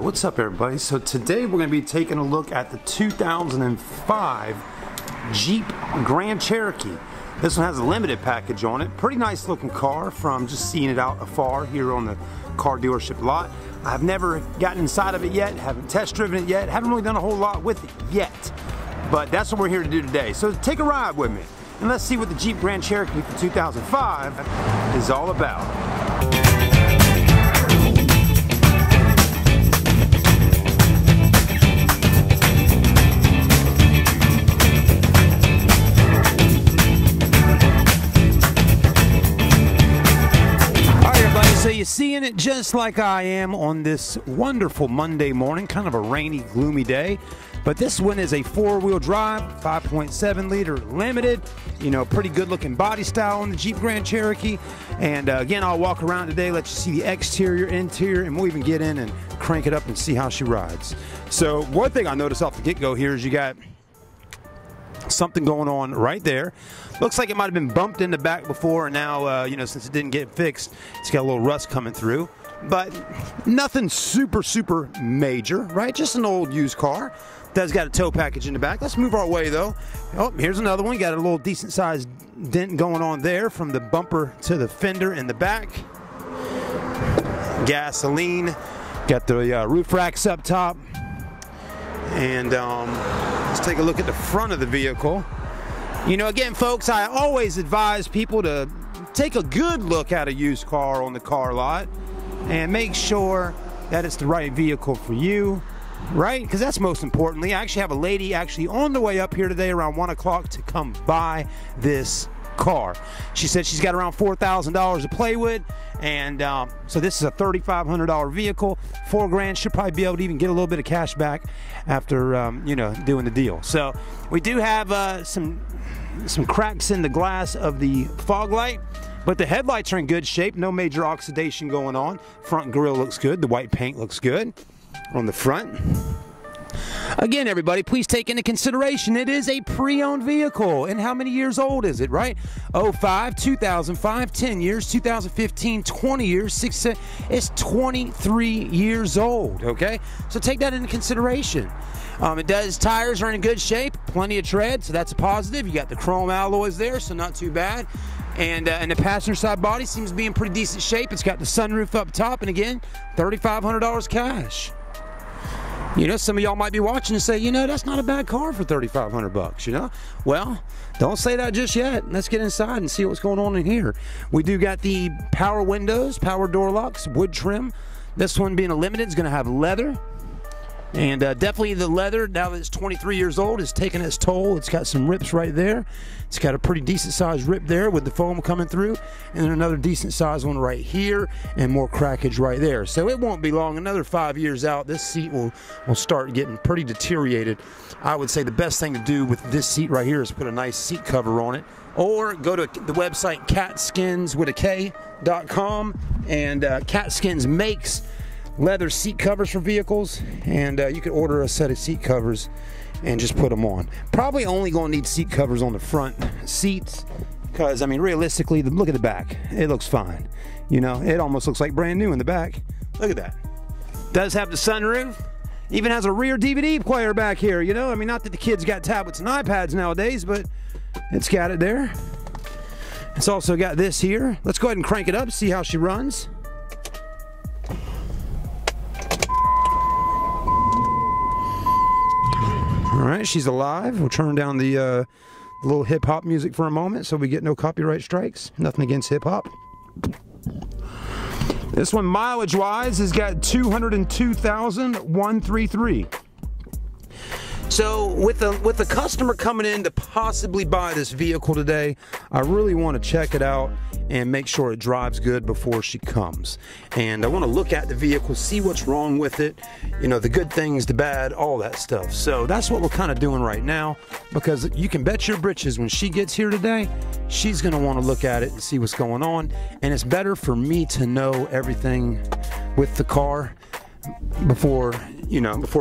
What's up everybody? So today we're going to be taking a look at the 2005 Jeep Grand Cherokee. This one has a limited package on it. Pretty nice looking car from just seeing it out afar here on the car dealership lot. I've never gotten inside of it yet, haven't test driven it yet, haven't really done a whole lot with it yet. But that's what we're here to do today. So take a ride with me and let's see what the Jeep Grand Cherokee for 2005 is all about. So you're seeing it just like I am on this wonderful Monday morning, kind of a rainy, gloomy day. But this one is a four-wheel drive, 5.7 liter limited, you know, pretty good looking body style on the Jeep Grand Cherokee. And again, I'll walk around today, let you see the exterior, interior, and we'll even get in and crank it up and see how she rides. So one thing I noticed off the get-go here is you got something going on right there. Looks like it might have been bumped in the back before, and now, you know, since it didn't get fixed, it's got a little rust coming through. But nothing super major, right? Just an old used car. Does got a tow package in the back. Let's move our way, though. Oh, here's another one. Got a little decent-sized dent going on there from the bumper to the fender in the back. Gasoline. Got the roof racks up top. And let's take a look at the front of the vehicle. You know, again, folks, I always advise people to take a good look at a used car on the car lot and make sure that it's the right vehicle for you, right? Because that's most importantly. I actually have a lady actually on the way up here today around 1 o'clock to come buy this car. She said she's got around $4,000 to play with, and so this is a $3,500 vehicle. $4,000, she'll probably be able to even get a little bit of cash back after you know, doing the deal. So we do have some cracks in the glass of the fog light, but the headlights are in good shape. No major oxidation going on. Front grille looks good. The white paint looks good on the front. Again, everybody, please take into consideration it is a pre-owned vehicle. And how many years old is it, right? 05, 2005, 10 years, 2015, 20 years, 6, it's 23 years old, okay? So take that into consideration. Tires are in good shape, plenty of tread, so that's a positive. You got the chrome alloys there, so not too bad. And the passenger side body seems to be in pretty decent shape. It's got the sunroof up top, and again, $3,500 cash. You know, some of y'all might be watching and say, you know, that's not a bad car for $3,500, you know? Well, don't say that just yet. Let's get inside and see what's going on in here. We do got the power windows, power door locks, wood trim. This one being a limited is going to have leather. And definitely the leather, now that it's 23 years old, is taking its toll. It's got some rips right there. It's got a pretty decent sized rip there with the foam coming through. And then another decent sized one right here and more crackage right there. So it won't be long. Another 5 years out, this seat will start getting pretty deteriorated. I would say the best thing to do with this seat right here is put a nice seat cover on it. Or go to the website catskins.com, and Catskins makes leather seat covers for vehicles, and you can order a set of seat covers and just put them on. Probably only going to need seat covers on the front seats because, I mean, realistically, look at the back. It looks fine. You know, it almost looks like brand new in the back. Look at that. Does have the sunroof. Even has a rear DVD player back here, you know? I mean, not that the kids got tablets and iPads nowadays, but it's got it there. It's also got this here. Let's go ahead and crank it up, see how she runs. All right, she's alive. We'll turn down the little hip-hop music for a moment so we get no copyright strikes. Nothing against hip-hop. This one, mileage-wise, has got 202,133. So with the customer coming in to possibly buy this vehicle today, I really want to check it out and make sure it drives good before she comes. And I want to look at the vehicle, see what's wrong with it, you know, the good things, the bad, all that stuff. So that's what we're kind of doing right now, because you can bet your britches when she gets here today, she's going to want to look at it and see what's going on. And it's better for me to know everything with the car before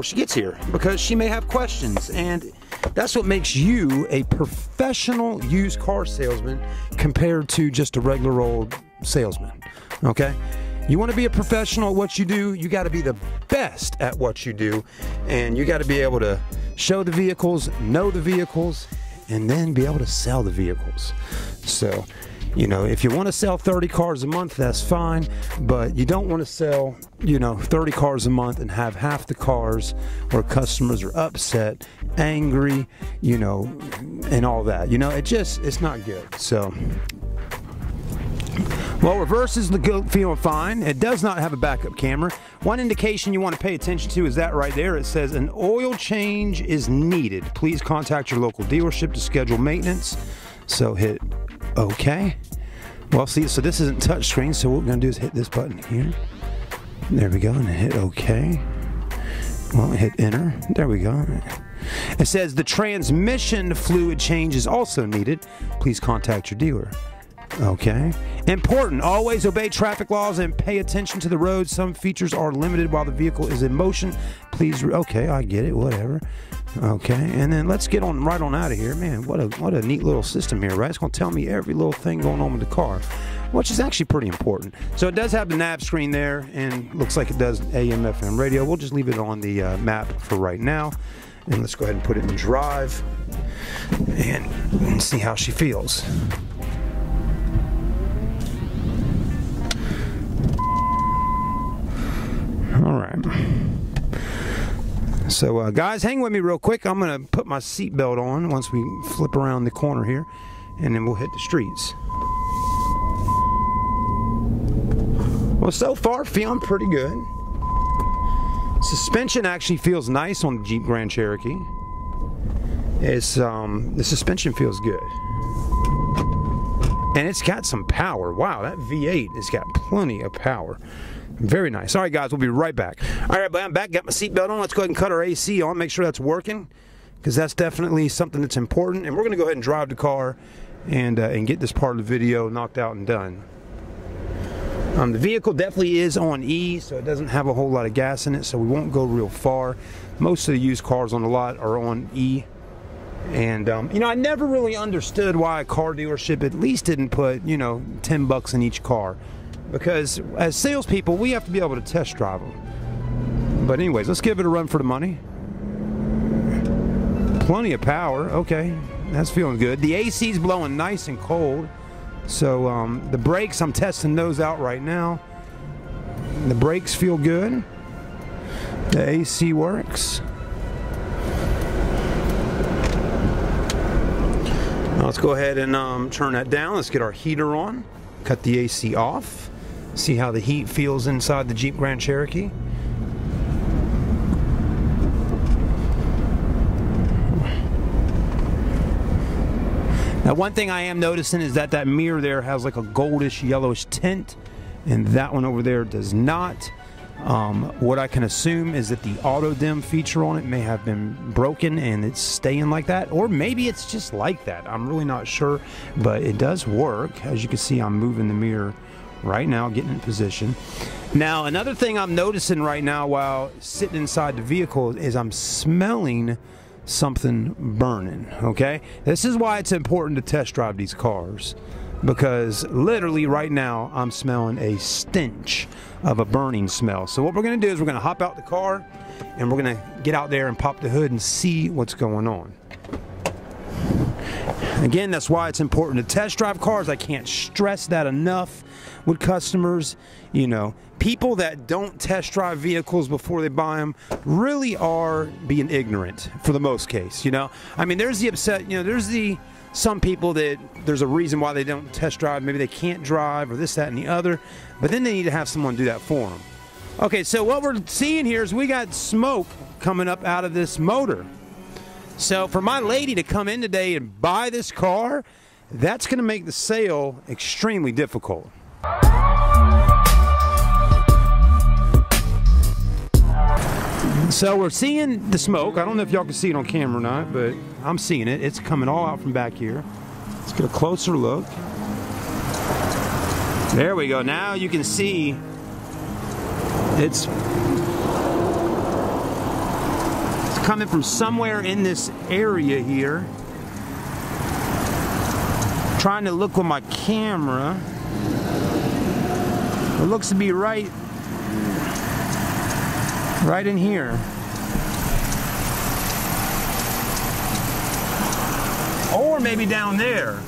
she gets here, because she may have questions, and that's what makes you a professional used car salesman compared to just a regular old salesman, okay? You want to be a professional at what you do, you got to be the best at what you do, and you got to be able to show the vehicles, know the vehicles, and then be able to sell the vehicles. So, you know, if you want to sell 30 cars a month, that's fine, but you don't want to sell, you know, 30 cars a month and have half the cars where customers are upset, angry, you know, and all that. You know, it's not good. So, well, reverse is feeling fine. It does not have a backup camera. One indication you want to pay attention to is that right there. It says an oil change is needed. Please contact your local dealership to schedule maintenance. So hit OK. Well, see, so this isn't touchscreen, so what we're going to do is hit this button here. There we go, and hit OK. Well, hit enter. There we go. It says the transmission fluid change is also needed. Please contact your dealer. Okay. Important. Always obey traffic laws and pay attention to the road. Some features are limited while the vehicle is in motion. Please. Okay, I get it. Whatever. Okay. And then let's get on right on out of here. Man, what a neat little system here, right? It's going to tell me every little thing going on with the car, which is actually pretty important. So it does have the nav screen there, and looks like it does AM, FM radio. We'll just leave it on the map for right now. And let's go ahead and put it in drive and see how she feels. All right. So, guys, hang with me real quick. I'm going to put my seatbelt on once we flip around the corner here, and then we'll hit the streets. Well, so far, feeling pretty good. Suspension actually feels nice on the Jeep Grand Cherokee. It's the suspension feels good. And it's got some power. Wow, that V8 has got plenty of power. Very nice. All right, guys, we'll be right back. All right, but I'm back. Got my seatbelt on. Let's go ahead and cut our AC on. Make sure that's working, because that's definitely something that's important. And we're going to go ahead and drive the car and get this part of the video knocked out and done. The vehicle definitely is on E, so it doesn't have a whole lot of gas in it, so we won't go real far. Most of the used cars on the lot are on E. And, you know, I never really understood why a car dealership at least didn't put, you know, $10 in each car. Because as salespeople, we have to be able to test drive them. But anyways, let's give it a run for the money. Plenty of power. Okay, that's feeling good. The AC's blowing nice and cold. So the brakes, I'm testing those out right now. The brakes feel good. The AC works. Now let's go ahead and turn that down. Let's get our heater on. Cut the AC off. See how the heat feels inside the Jeep Grand Cherokee. Now, one thing I am noticing is that mirror there has like a goldish yellowish tint, and that one over there does not. What I can assume is that the auto dim feature on it may have been broken and it's staying like that, or maybe it's just like that. I'm really not sure, but it does work. As you can see, I'm moving the mirror right now, getting in position. Now, another thing I'm noticing right now while sitting inside the vehicle is I'm smelling something burning. Okay, this is why it's important to test drive these cars, because literally right now I'm smelling a stench of a burning smell. So what we're going to do is we're going to hop out the car and we're going to get out there and pop the hood and see what's going on. Again, that's why it's important to test drive cars. I can't stress that enough with customers. You know, people that don't test drive vehicles before they buy them really are being ignorant for the most case. You know, I mean, there's the upset, you know, some people that there's a reason why they don't test drive. Maybe they can't drive or this, that, and the other, but then they need to have someone do that for them. Okay, so what we're seeing here is we got smoke coming up out of this motor. So for my lady to come in today and buy this car, that's going to make the sale extremely difficult. So we're seeing the smoke. I don't know if y'all can see it on camera or not, but I'm seeing it. It's coming all out from back here. Let's get a closer look. There we go. Now you can see it's coming from somewhere in this area here. Trying to look with my camera. It looks to be right in here. Or maybe down there.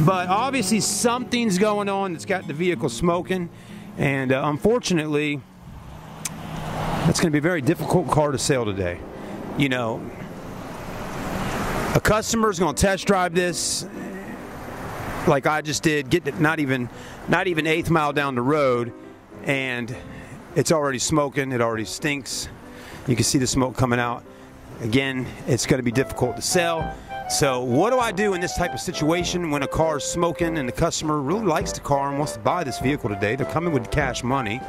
But obviously something's going on that's got the vehicle smoking, and unfortunately that's going to be a very difficult car to sell today. You know, a customer's going to test drive this like I just did, get not even eighth mile down the road, and it's already smoking. It already stinks. You can see the smoke coming out. Again, it's going to be difficult to sell. So what do I do in this type of situation when a car is smoking and the customer really likes the car and wants to buy this vehicle today? They're coming with cash money,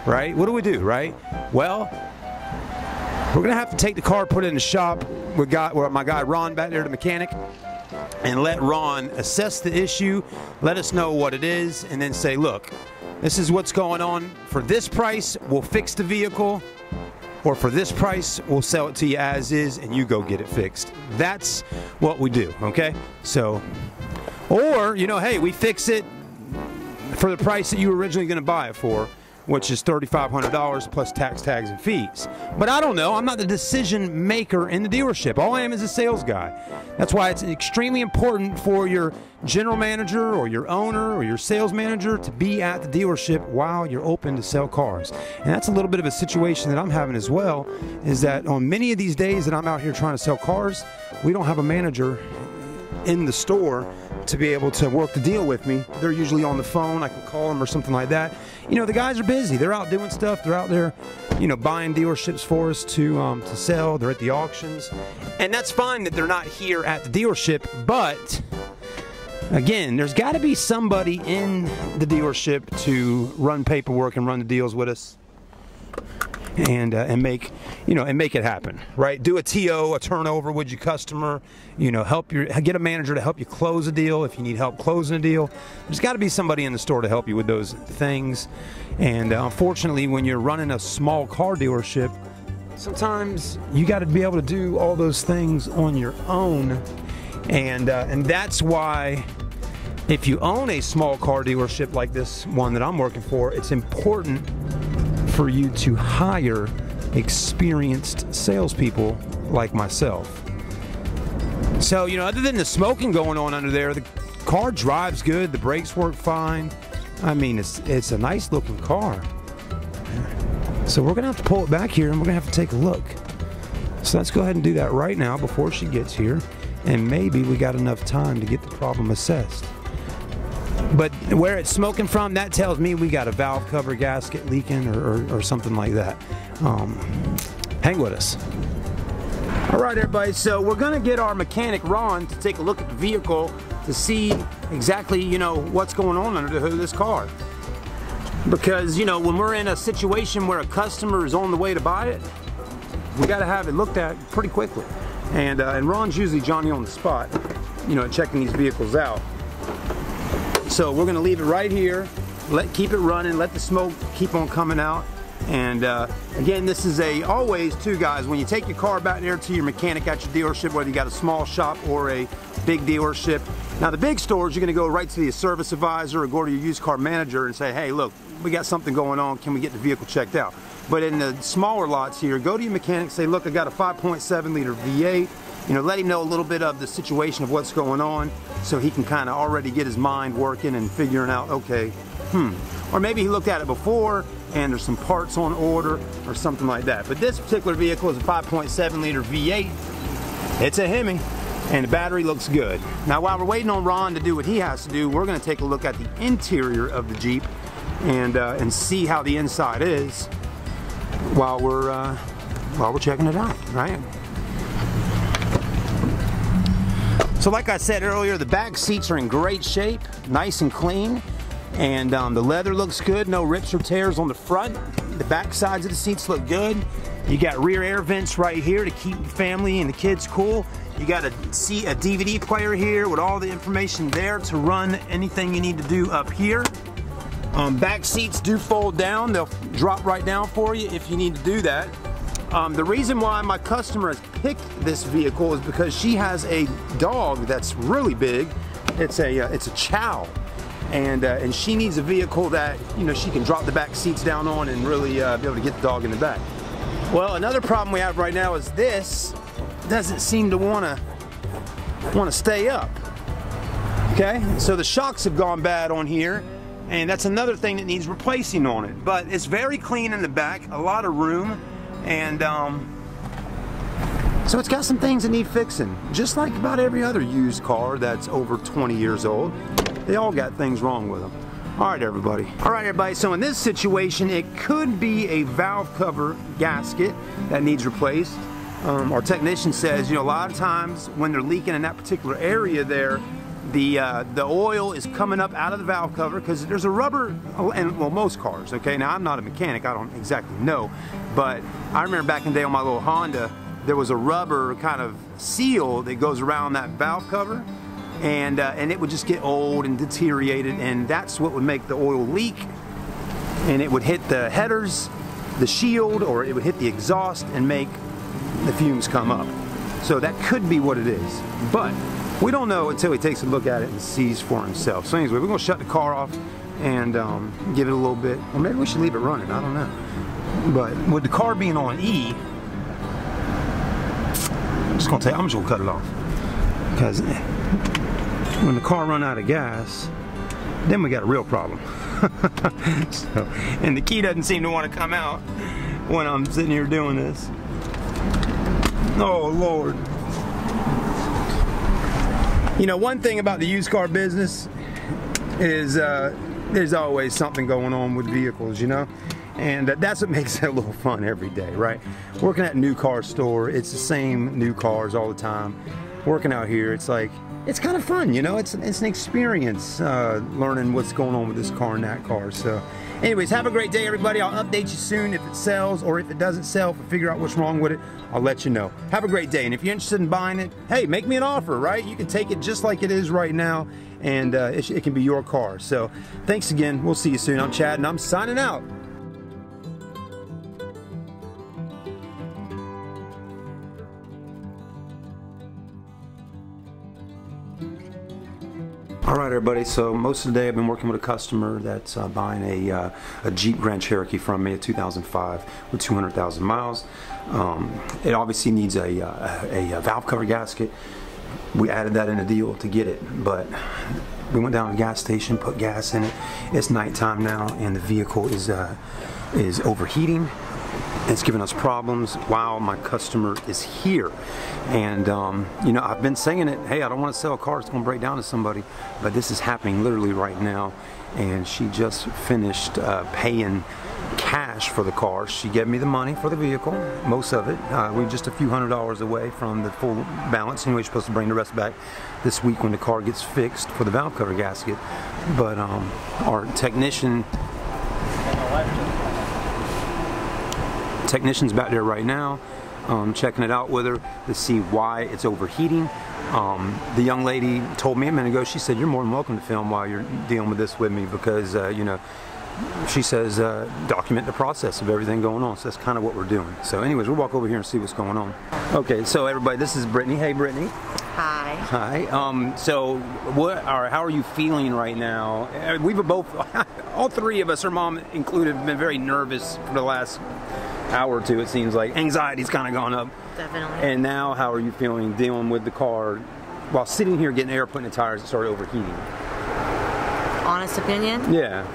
right? What do we do, right? Well, we're going to have to take the car, put it in the shop. We got my guy Ron back there, the mechanic, and let Ron assess the issue, let us know what it is, and then say, look, this is what's going on. For this price, we'll fix the vehicle. Or for this price, we'll sell it to you as is, and you go get it fixed. That's what we do, okay? So, or, you know, hey, we fix it for the price that you were originally going to buy it for, which is $3,500 plus tax, tags, and fees. But I don't know. I'm not the decision maker in the dealership. All I am is a sales guy. That's why it's extremely important for your general manager or your owner or your sales manager to be at the dealership while you're open to sell cars. And that's a little bit of a situation that I'm having as well, is that on many of these days that I'm out here trying to sell cars, we don't have a manager in the store to be able to work the deal with me. They're usually on the phone. I can call them or something like that. You know, the guys are busy. They're out doing stuff. They're out there, you know, buying dealerships for us to sell. They're at the auctions. And that's fine that they're not here at the dealership, but again, there's got to be somebody in the dealership to run paperwork and run the deals with us. And make, you know, and make it happen, right? Do a TO, a turnover with your customer, you know, get a manager to help you close a deal if you need help closing a deal. There's got to be somebody in the store to help you with those things. And unfortunately, when you're running a small car dealership, sometimes you got to be able to do all those things on your own. And that's why if you own a small car dealership like this one that I'm working for, it's important for you to hire experienced salespeople like myself. So, you know, other than the smoking going on under there, the car drives good, the brakes work fine. I mean, it's a nice looking car. So we're gonna have to pull it back here and we're gonna have to take a look. So let's go ahead and do that right now before she gets here, and maybe we got enough time to get the problem assessed. But where it's smoking from, that tells me we got a valve cover gasket leaking or something like that. Hang with us. All right, everybody, so we're gonna get our mechanic Ron to take a look at the vehicle to see exactly, you know, what's going on under the hood of this car. Because, you know, when we're in a situation where a customer is on the way to buy it, we gotta have it looked at pretty quickly. And Ron's usually Johnny on the spot, you know, checking these vehicles out. So we're gonna leave it right here, keep it running, let the smoke keep on coming out. And again, this is always too, guys, when you take your car back there to your mechanic at your dealership, whether you got a small shop or a big dealership. Now the big stores, you're gonna go right to the service advisor or go to your used car manager and say, hey, look, we got something going on, can we get the vehicle checked out? But in the smaller lots here, go to your mechanic, say, look, I got a 5.7 liter V8. You know, let him know a little bit of the situation of what's going on so he can kind of already get his mind working and figuring out, okay, or maybe he looked at it before and there's some parts on order or something like that. But this particular vehicle is a 5.7 liter V8. It's a HEMI and the battery looks good. Now while we're waiting on Ron to do what he has to do, we're going to take a look at the interior of the Jeep and see how the inside is while we're checking it out, right? So like I said earlier, the back seats are in great shape, nice and clean, and the leather looks good, no rips or tears on the front. The back sides of the seats look good. You got rear air vents right here to keep the family and the kids cool. You got a DVD player here with all the information there to run anything you need to do up here. Back seats do fold down. They'll drop right down for you if you need to do that. The reason why my customer has picked this vehicle is because she has a dog that's really big. It's a chow, and she needs a vehicle that, you know, she can drop the back seats down on and really be able to get the dog in the back. Well, another problem we have right now is this doesn't seem to want to stay up. Okay, so the shocks have gone bad on here, and that's another thing that needs replacing on it. But it's very clean in the back, a lot of room, and so it's got some things that need fixing. Just like about every other used car that's over 20 years old, they all got things wrong with them. All right, everybody. All right, everybody. So in this situation, it could be a valve cover gasket that needs replaced. Our technician says, you know, a lot of times when they're leaking in that particular area there, the oil is coming up out of the valve cover because there's a rubber, and well, most cars, okay? Now, I'm not a mechanic, I don't exactly know, but I remember back in the day on my little Honda, there was a rubber kind of seal that goes around that valve cover, and it would just get old and deteriorated, and that's what would make the oil leak, and it would hit the headers, the shield, or it would hit the exhaust and make the fumes come up. So that could be what it is, but we don't know until he takes a look at it and sees for himself. So anyway, we're gonna shut the car off and give it a little bit, or maybe we should leave it running, I don't know. But with the car being on E, I'm just gonna cut it off. Because when the car run out of gas, then we got a real problem. So, and the key doesn't seem to want to come out when I'm sitting here doing this. Oh Lord. You know, one thing about the used car business is there's always something going on with vehicles, you know? And that's what makes it a little fun every day, right? Working at a new car store, it's the same new cars all the time. Working out here, it's like, it's kind of fun, you know? It's an experience learning what's going on with this car and that car. So anyways, have a great day, everybody. I'll update you soon if it sells, or if it doesn't sell, if I figure out what's wrong with it, I'll let you know. Have a great day, and if you're interested in buying it, hey, make me an offer, right? You can take it just like it is right now, and it can be your car. So thanks again. We'll see you soon. I'm Chad, and I'm signing out. All right, everybody, so most of the day I've been working with a customer that's buying a Jeep Grand Cherokee from me, a 2005 with 200,000 miles. It obviously needs a valve cover gasket. We added that in a deal to get it, but we went down to the gas station, put gas in it. It's nighttime now, and the vehicle is overheating. It's giving us problems while my customer is here. And you know, I've been saying it, hey, I don't want to sell a car, it's going to break down to somebody, but this is happening literally right now. And she just finished paying cash for the car. She gave me the money for the vehicle, most of it. We're just a few $100s away from the full balance, and we're supposed to bring the rest back this week when the car gets fixed for the valve cover gasket. But our technician's back there right now, checking it out with her to see why it's overheating. The young lady told me a minute ago, she said, you're more than welcome to film while you're dealing with this with me, because you know, she says document the process of everything going on. So that's kind of what we're doing. So anyways, we'll walk over here and see what's going on. Okay, so everybody, this is Brittney. Hey, Brittney. Hi. Hi. So how are you feeling right now? We've both, all three of us, her mom included, been very nervous for the last hour or two. It seems like anxiety's kind of gone up. Definitely. And now, how are you feeling dealing with the car while sitting here getting air put in the tires that started overheating? Honest opinion? Yeah.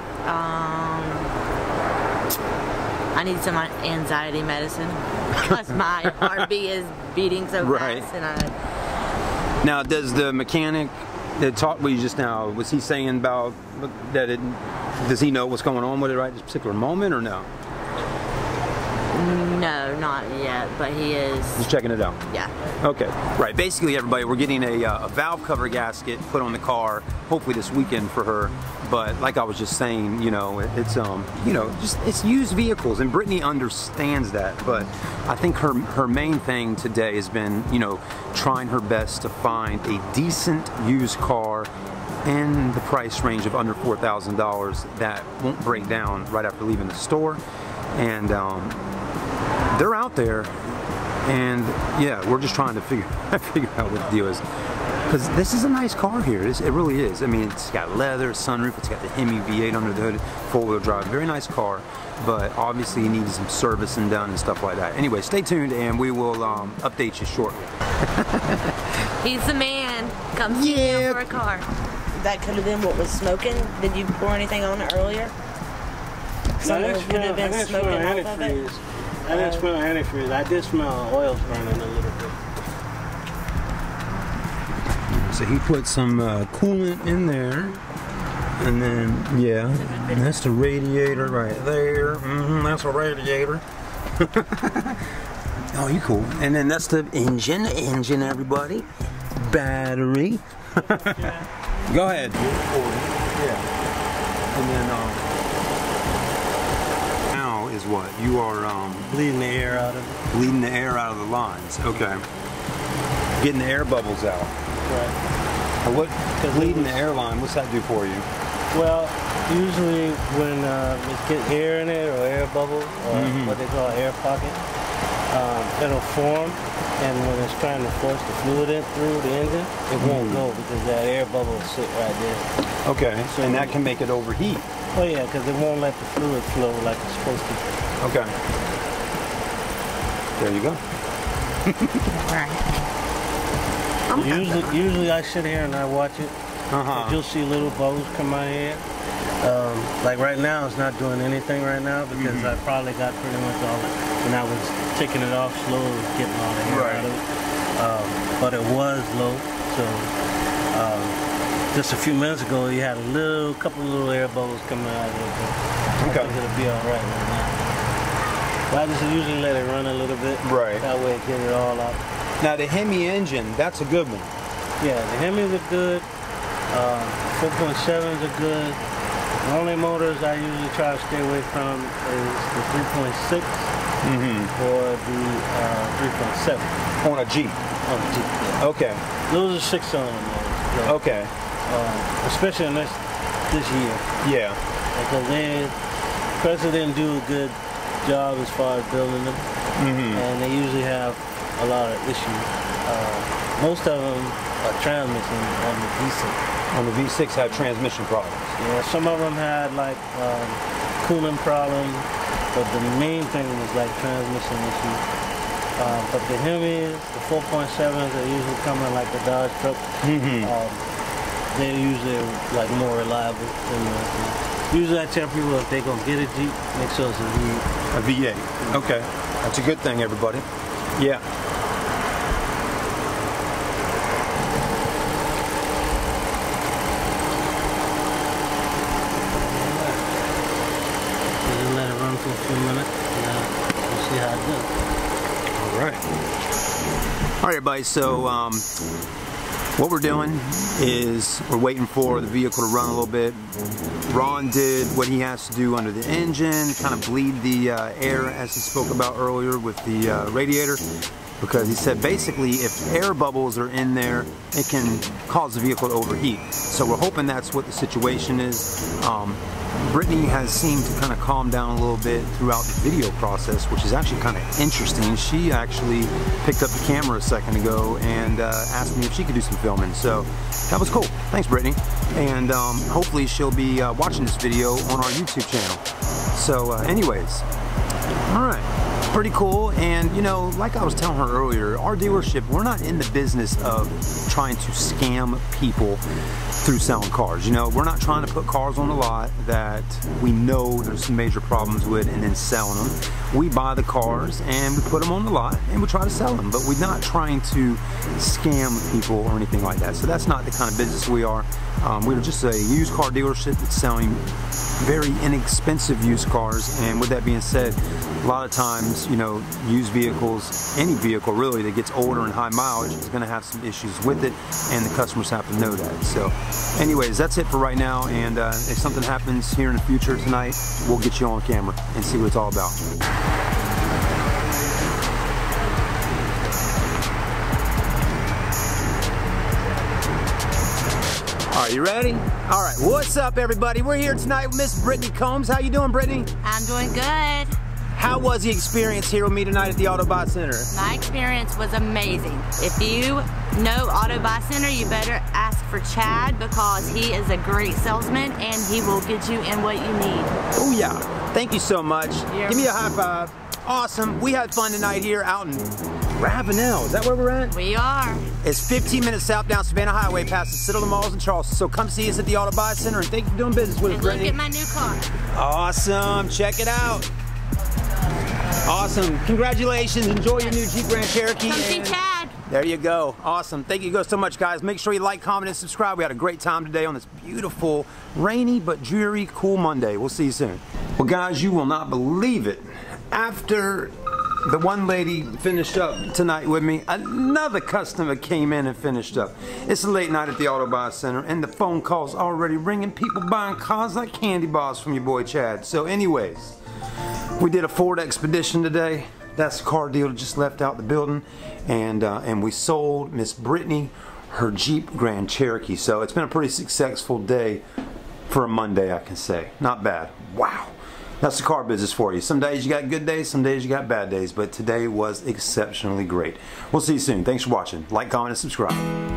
I need some anxiety medicine because my heartbeat is beating so fast. And now, does the mechanic that talked with you just now, was he saying about that does he know what's going on with it right at this particular moment, or no? No, not yet, but he is. Just checking it out? Yeah. Okay. Right, basically everybody, we're getting a valve cover gasket put on the car, hopefully this weekend for her. But like I was just saying, you know, it's you know, just it's used vehicles, and Brittney understands that. But I think her main thing today has been, you know, trying her best to find a decent used car in the price range of under $4,000 that won't break down right after leaving the store. And they're out there, and yeah, we're just trying to figure out what the deal is. Because this is a nice car here. It really is. I mean, it's got leather, sunroof, it's got the HEMI V8 under the hood, four-wheel drive. Very nice car, but obviously you need some servicing done and stuff like that. Anyway, stay tuned and we will update you shortly. He's the man. Come see him for a car. That could have been what was smoking. Did you pour anything on it earlier? Something could have been smoking off of it. I didn't smell antifreeze. I did smell oils burning a little bit. So he put some coolant in there, and then and that's the radiator right there. That's a radiator. Oh, you cool. And then that's the engine, everybody. Battery. Go ahead. Yeah. And then now is what you are bleeding the air out of it. Bleeding the air out of the lines. Okay. Getting the air bubbles out. Right. What bleeding the airline? What's that do for you? Well, usually when it's getting air in it or air bubble or what they call air pocket, it'll form, and when it's trying to force the fluid in through the engine, it won't go because that air bubble will sit right there. Okay, so and that can make it overheat. Oh yeah, because it won't let the fluid flow like it's supposed to. Okay. There you go. Right. Usually I sit here and I watch it. You'll see little bubbles come out here. Like right now, it's not doing anything right now because I probably got pretty much all it. And I was taking it off slow, getting all the air out of it. But it was low, so just a few minutes ago, you had a couple of little air bubbles coming out of it. I think it'll be all right right now. But I just usually let it run a little bit. Right. That way, get it all out. Now the HEMI engine, that's a good one. Yeah, the HEMIs are good. 4.7s are good. The only motors I usually try to stay away from is the 3.6 or the 3.7. On a Jeep? On a Jeep, yeah. Okay. Those are 6-cylinder motors. Yeah. Okay. Especially in this year. Yeah. Because Chrysler didn't do a good job as far as building them. And they usually have a lot of issues. Most of them are transmission on the V6. On the V6 had transmission problems. Yeah, some of them had like cooling problems, but the main thing was like transmission issues. But the HEMIs, the 4.7s that usually come in like the Dodge truck, they're usually like more reliable than the usually I tell people if they're gonna get a Jeep, make sure it's a V8. A V8. Okay. That's a good thing, everybody. Yeah. Let it run for a few minutes and we'll see how it goes. All right. All right, everybody. So what we're doing is we're waiting for the vehicle to run a little bit. Ron did what he has to do under the engine, kind of bleed the air as he spoke about earlier with the radiator, because he said basically if air bubbles are in there, it can cause the vehicle to overheat. So we're hoping that's what the situation is. Brittney has seemed to kind of calm down a little bit throughout the video process, which is actually kind of interesting. She actually picked up the camera a second ago and asked me if she could do some filming. So that was cool. Thanks, Brittney. And hopefully she'll be watching this video on our YouTube channel. So anyways, all right. Pretty cool. And you know, like I was telling her earlier, our dealership, we're not in the business of trying to scam people through selling cars. You know, we're not trying to put cars on the lot that we know there's some major problems with and then selling them. We buy the cars and we put them on the lot and we try to sell them, but we're not trying to scam people or anything like that. So that's not the kind of business we are. We're just a used car dealership that's selling very inexpensive used cars. And with that being said, a lot of times, you know, used vehicles, any vehicle really that gets older and high mileage is going to have some issues with it, and the customers have to know that. So anyways, that's it for right now, and if something happens here in the future tonight, we'll get you on camera and see what it's all about. All right, you ready? All right, what's up, everybody? We're here tonight with Miss Brittney Combs. How you doing, Brittney? I'm doing good. How was the experience here with me tonight at the Autobot Center? My experience was amazing. If you no auto buy center, you better ask for Chad because he is a great salesman and he will get you in what you need. Oh yeah, thank you so much. Give me a high five. Awesome, we had fun tonight here out in Ravenel. Is that where we're at? We are. It's 15 minutes south down Savannah Highway past the Citadel Malls in Charleston. So come see us at the Auto Buy Center and thank you for doing business with us, Look Brittney. at my new car. Awesome, check it out. Awesome, congratulations. Enjoy your new Jeep Grand Cherokee. Come see Chad. There you go. Awesome. Thank you so much, guys. Make sure you like, comment, and subscribe. We had a great time today on this beautiful, rainy but dreary, cool Monday. We'll see you soon. Well, guys, you will not believe it. After the one lady finished up tonight with me, another customer came in and finished up. It's a late night at the Auto Buy Center, and the phone call's already ringing. People buying cars like candy bars from your boy Chad. So anyways, we did a Ford Expedition today. That's the car dealer just left out the building, and we sold Miss Brittney her Jeep Grand Cherokee. So it's been a pretty successful day for a Monday, I can say. Not bad. Wow. That's the car business for you. Some days you got good days, some days you got bad days, but today was exceptionally great. We'll see you soon. Thanks for watching. Like, comment, and subscribe.